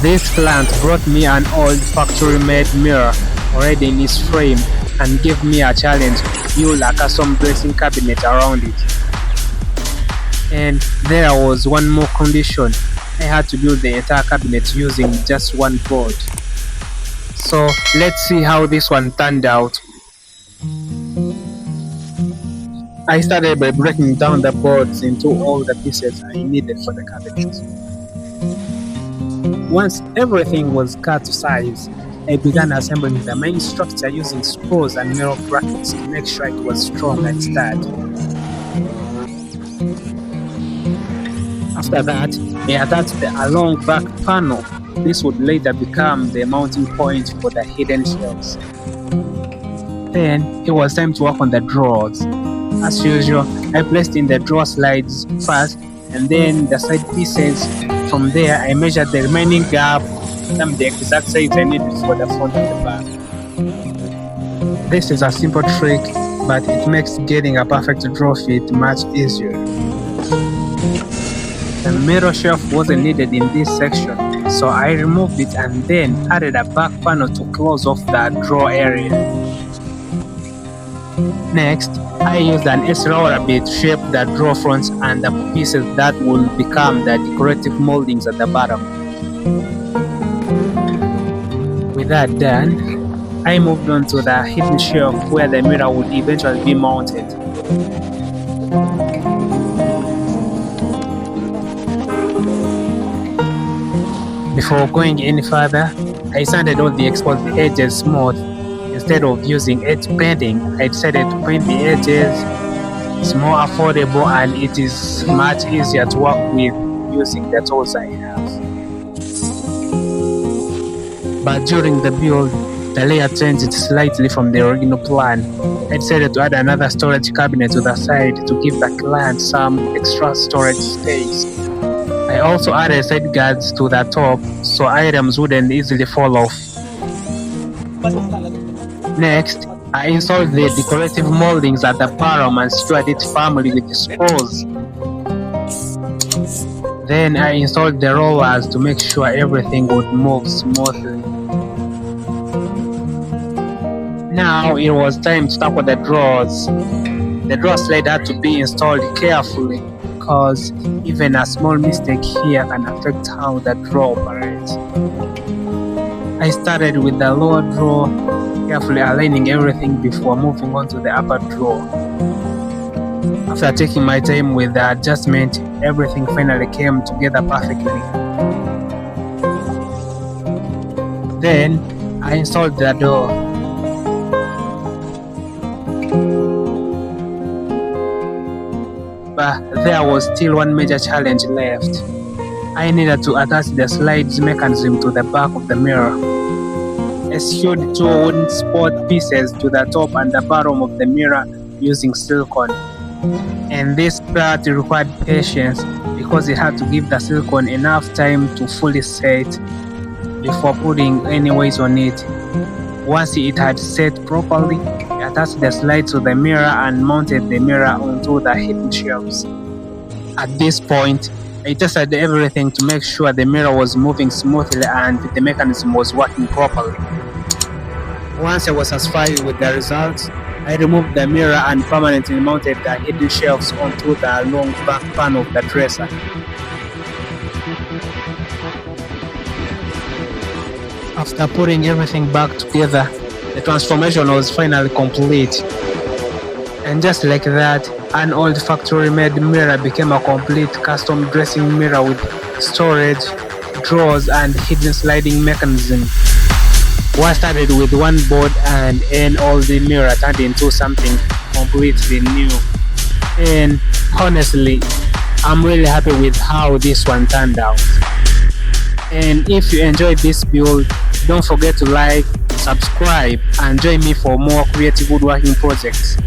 This client brought me an old factory-made mirror already in its frame and gave me a challenge to build a custom dressing cabinet around it. And there was one more condition. I had to build the entire cabinet using just one board. So let's see how this one turned out. I started by breaking down the boards into all the pieces I needed for the cabinet. Once everything was cut to size, I began assembling the main structure using screws and metal brackets to make sure it was strong and sturdy. After that, I attached a long back panel. This would later become the mounting point for the hidden shelves. Then it was time to work on the drawers. As usual, I placed in the drawer slides first and then the side pieces. From there, I measured the remaining gap and the exact size I needed for the front and the back. This is a simple trick, but it makes getting a perfect drawer fit much easier. The mirror shelf wasn't needed in this section, so I removed it and then added a back panel to close off the drawer area. Next, I used an S-roller bit to shape the drawer fronts and the pieces that will become the decorative moldings at the bottom. With that done, I moved on to the hidden shelf where the mirror would eventually be mounted. Before going any further, I sanded all the exposed edges smooth. Instead of using edge painting, I decided to paint the edges. It's more affordable and it is much easier to work with using the tools I have. But during the build, the layout changed slightly from the original plan. I decided to add another storage cabinet to the side to give the client some extra storage space. I also added side guards to the top so items wouldn't easily fall off. Next, I installed the decorative moldings at the bottom and secured it firmly with the screws. Then I installed the rollers to make sure everything would move smoothly. Now it was time to tackle the drawers. The drawer slide had to be installed carefully because even a small mistake here can affect how the drawer operates. I started with the lower drawer, carefully aligning everything before moving on to the upper drawer. After taking my time with the adjustment, everything finally came together perfectly. Then I installed the door. But there was still one major challenge left. I needed to attach the slides mechanism to the back of the mirror. I sewed two wooden support pieces to the top and the bottom of the mirror using silicone. And this part required patience because it had to give the silicone enough time to fully set before putting any weight on it. Once it had set properly, I attached the slides to the mirror and mounted the mirror onto the hidden shelves. At this point, I tested everything to make sure the mirror was moving smoothly and the mechanism was working properly. Once I was satisfied with the results, I removed the mirror and permanently mounted the hidden shelves onto the long back panel of the dresser. After putting everything back together, the transformation was finally complete. And just like that, an old factory-made mirror became a complete custom dressing mirror with storage, drawers, and hidden sliding mechanism. What started with one board and an old mirror turned into something completely new. And honestly, I'm really happy with how this one turned out. And if you enjoyed this build, don't forget to like, subscribe, and join me for more creative woodworking projects.